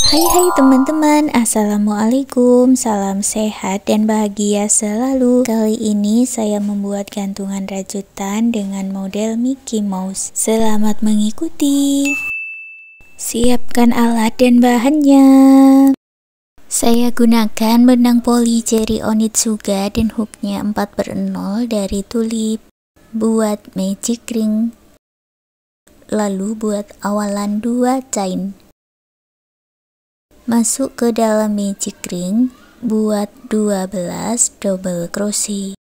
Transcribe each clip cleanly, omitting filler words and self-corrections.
Hai teman-teman, assalamualaikum, salam sehat dan bahagia selalu. Kali ini saya membuat gantungan rajutan dengan model Mickey Mouse. Selamat mengikuti. Siapkan alat dan bahannya. Saya gunakan benang poli Cherry Onitsuga dan hooknya 4/0 dari Tulip. Buat magic ring, lalu buat awalan 2 chain. Masuk ke dalam magic ring, buat 12 double crochet.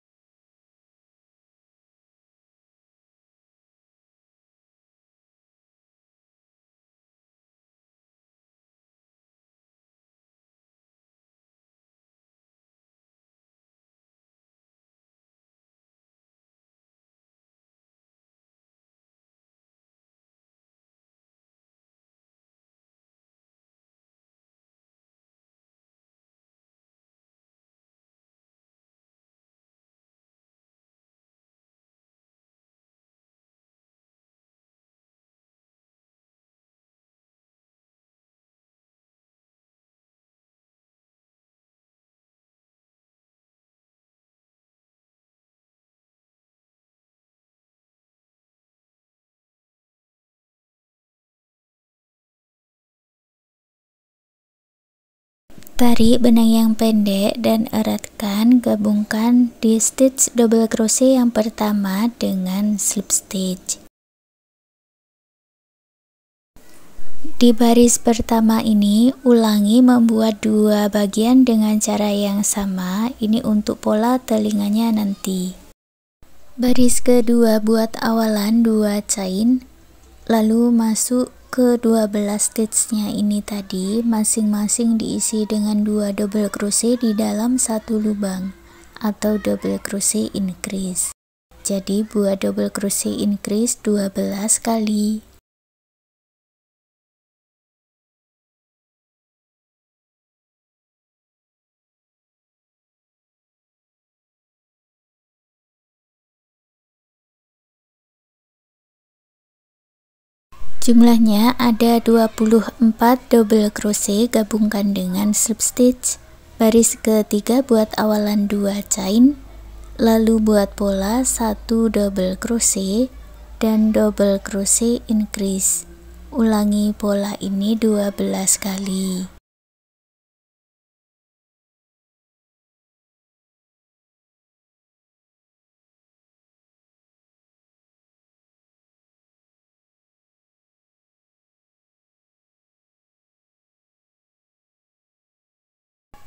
Tarik benang yang pendek dan eratkan, gabungkan di stitch double crochet yang pertama dengan slip stitch. Di baris pertama ini, ulangi membuat 2 bagian dengan cara yang sama. Ini untuk pola telinganya nanti. Baris kedua buat awalan 2 chain, lalu masuk ke 12 stitchnya ini tadi, masing-masing diisi dengan 2 double crochet di dalam satu lubang atau double crochet increase. Jadi buat double crochet increase 12 kali. Jumlahnya ada 24 double crochet, gabungkan dengan slip stitch. Baris ketiga buat awalan 2 chain, lalu buat pola 1 double crochet dan double crochet increase. Ulangi pola ini 12 kali.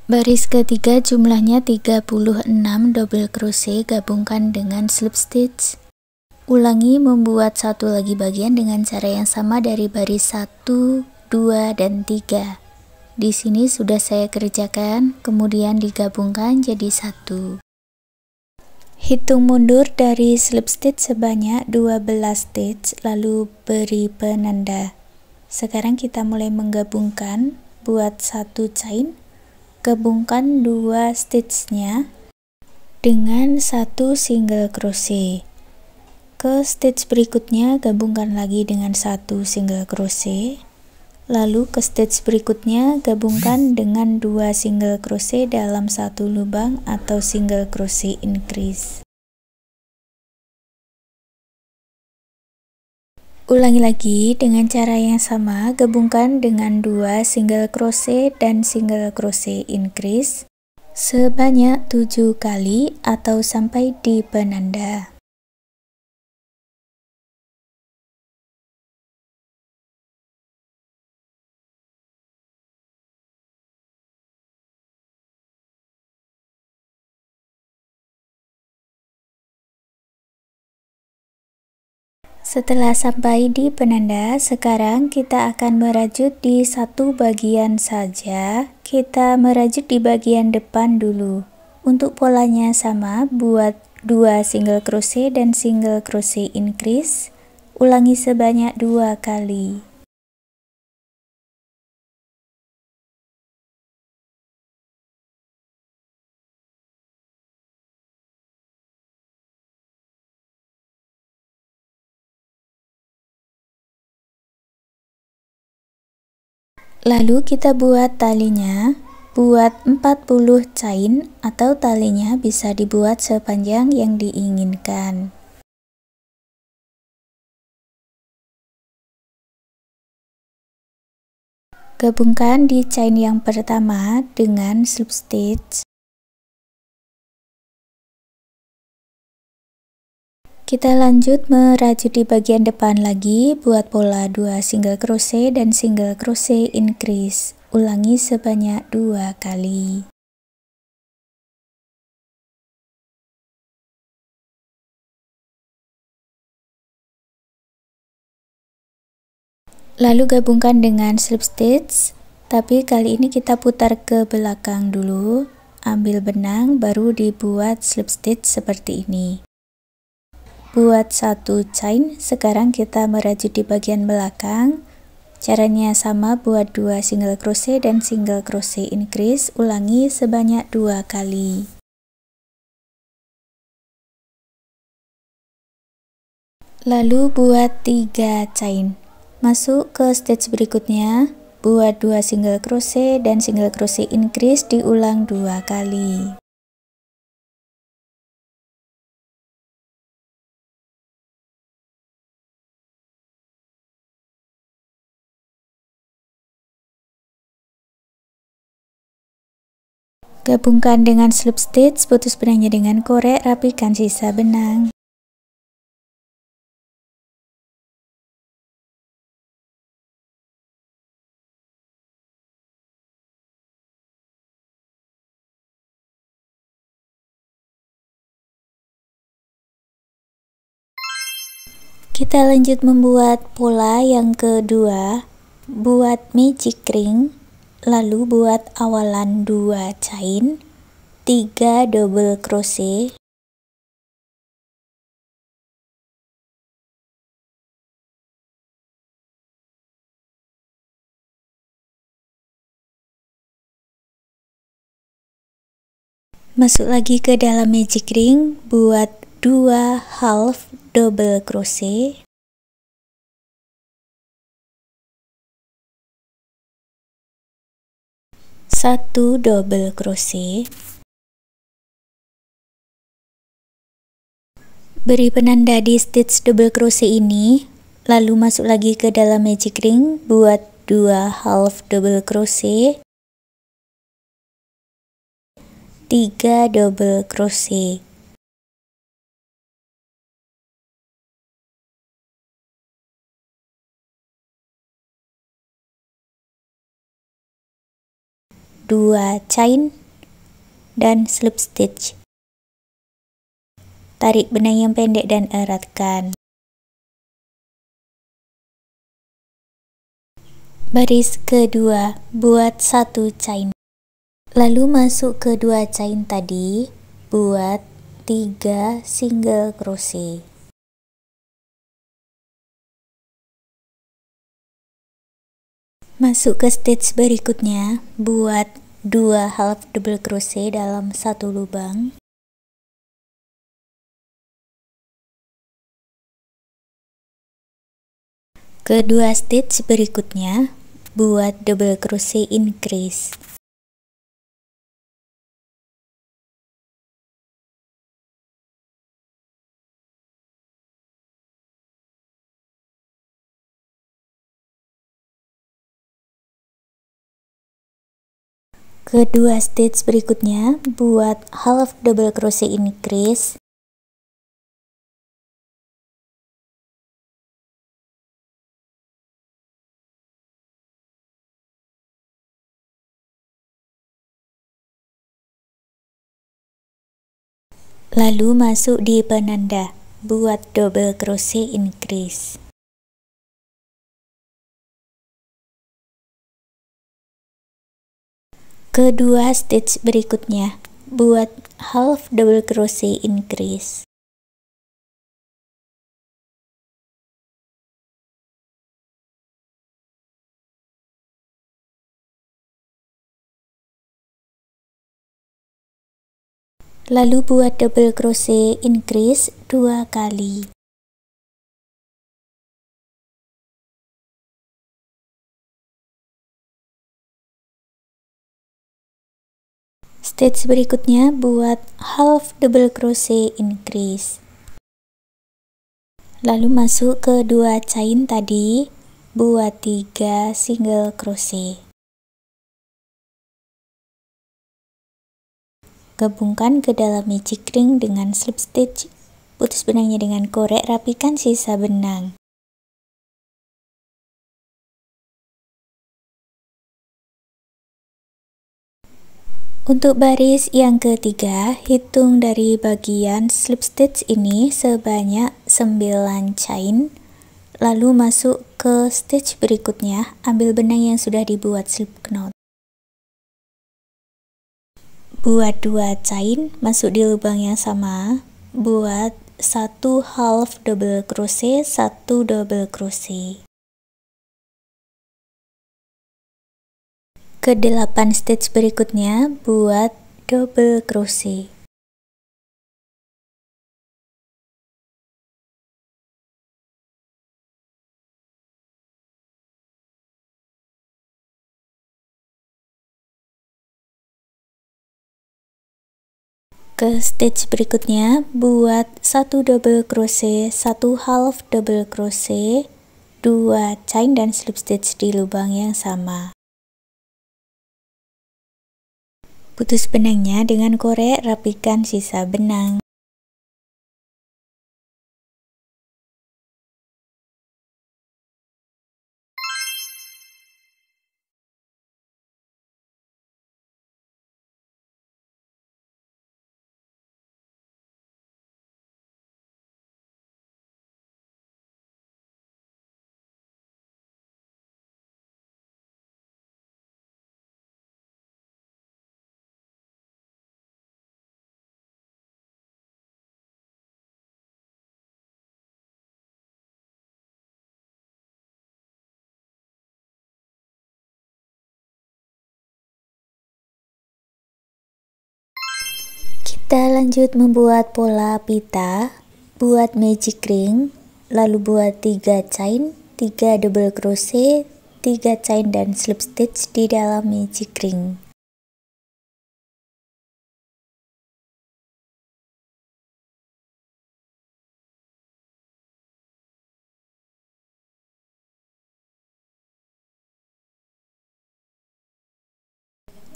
Baris ketiga jumlahnya 36 double crochet, gabungkan dengan slip stitch. Ulangi membuat satu lagi bagian dengan cara yang sama dari baris 1, 2, dan 3. Di sini sudah saya kerjakan, kemudian digabungkan jadi satu. Hitung mundur dari slip stitch sebanyak 12 stitch, lalu beri penanda. Sekarang kita mulai menggabungkan. Buat satu chain, gabungkan 2 stitchnya dengan satu single crochet. Ke stitch berikutnya gabungkan lagi dengan satu single crochet, lalu ke stitch berikutnya gabungkan dengan 2 single crochet dalam satu lubang atau single crochet increase. Ulangi lagi dengan cara yang sama, gabungkan dengan 2 single crochet dan single crochet increase sebanyak 7 kali atau sampai di penanda. Setelah sampai di penanda, sekarang kita akan merajut di satu bagian saja. Kita merajut di bagian depan dulu. Untuk polanya sama, buat 2 single crochet dan single crochet increase. Ulangi sebanyak 2 kali. Lalu kita buat talinya. Buat 40 chain atau talinya bisa dibuat sepanjang yang diinginkan. Gabungkan di chain yang pertama dengan slip stitch. Kita lanjut merajut di bagian depan lagi, buat pola 2 single crochet dan single crochet increase. Ulangi sebanyak 2 kali. Lalu gabungkan dengan slip stitch, tapi kali ini kita putar ke belakang dulu. Ambil benang, baru dibuat slip stitch seperti ini. Buat 1 chain, sekarang kita merajut di bagian belakang. Caranya sama, buat 2 single crochet dan single crochet increase. Ulangi sebanyak 2 kali. Lalu buat 3 chain. Masuk ke stitch berikutnya, buat 2 single crochet dan single crochet increase, diulang 2 kali. Gabungkan dengan slip stitch, putus benangnya dengan korek, rapikan sisa benang. Kita lanjut membuat pola yang kedua. Buat magic ring, lalu buat awalan 2 chain, 3 double crochet, masuk lagi ke dalam magic ring, buat 2 half double crochet, satu double crochet, beri penanda di stitch double crochet ini, lalu masuk lagi ke dalam magic ring, buat 2 half double crochet, 3 double crochet. Dua chain dan slip stitch. Tarik benang yang pendek dan eratkan. Baris kedua, buat 1 chain. Lalu masuk ke 2 chain tadi, buat 3 single crochet. Masuk ke stitch berikutnya, buat 2 half double crochet dalam 1 lubang. Kedua stitch berikutnya, buat double crochet increase. Kedua stitch berikutnya, buat half double crochet increase. Lalu masuk di penanda, buat double crochet increase. Kedua stitch berikutnya, buat half double crochet increase. Lalu buat double crochet increase 2 kali. Stitch berikutnya buat half double crochet increase. Lalu masuk ke 2 chain tadi, buat 3 single crochet. Gabungkan ke dalam magic ring dengan slip stitch. Putus benangnya dengan korek, rapikan sisa benang. Untuk baris yang ketiga, hitung dari bagian slip stitch ini sebanyak 9 chain, lalu masuk ke stitch berikutnya, ambil benang yang sudah dibuat slip knot. Buat 2 chain, masuk di lubang yang sama, buat 1 half double crochet, 1 double crochet. Ke 8 stitch berikutnya buat double crochet. Ke stitch berikutnya buat 1 double crochet, 1 half double crochet, 2 chain dan slip stitch di lubang yang sama. Putus benangnya dengan korek, rapikan sisa benang. Kita lanjut membuat pola pita, buat magic ring, lalu buat 3 chain, 3 double crochet, 3 chain dan slip stitch di dalam magic ring.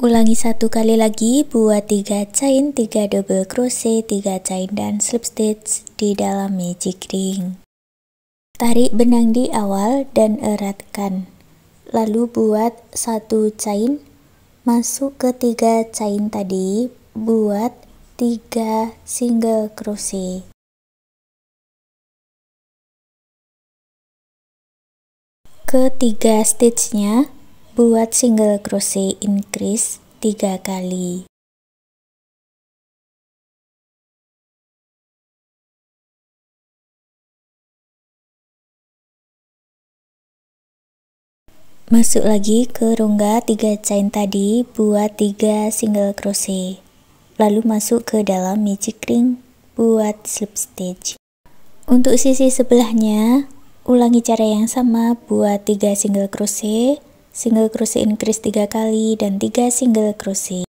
Ulangi 1 kali lagi, buat 3 chain, 3 double crochet, 3 chain dan slip stitch di dalam magic ring. Tarik benang di awal dan eratkan. Lalu buat 1 chain, masuk ke 3 chain tadi, buat 3 single crochet. Ke 3 stitchnya buat single crochet increase 3 kali. Masuk lagi ke rongga 3 chain tadi, buat 3 single crochet. Lalu masuk ke dalam magic ring, buat slip stitch. Untuk sisi sebelahnya, ulangi cara yang sama, buat 3 single crochet increase 3 kali dan 3 single crochet.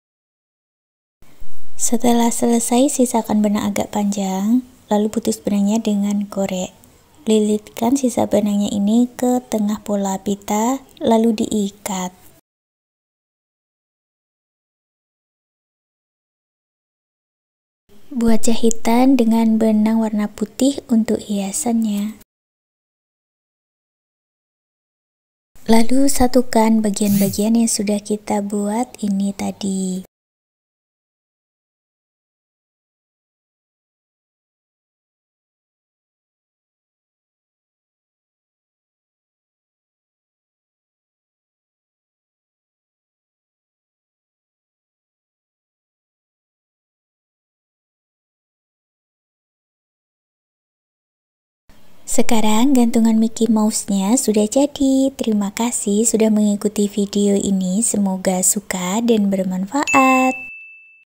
Setelah selesai, sisakan benang agak panjang, lalu putus benangnya dengan korek. Lilitkan sisa benangnya ini ke tengah pola pita, lalu diikat. Buat jahitan dengan benang warna putih untuk hiasannya. Lalu satukan bagian-bagian yang sudah kita buat ini tadi. Sekarang gantungan Mickey Mouse-nya sudah jadi. Terima kasih sudah mengikuti video ini. Semoga suka dan bermanfaat.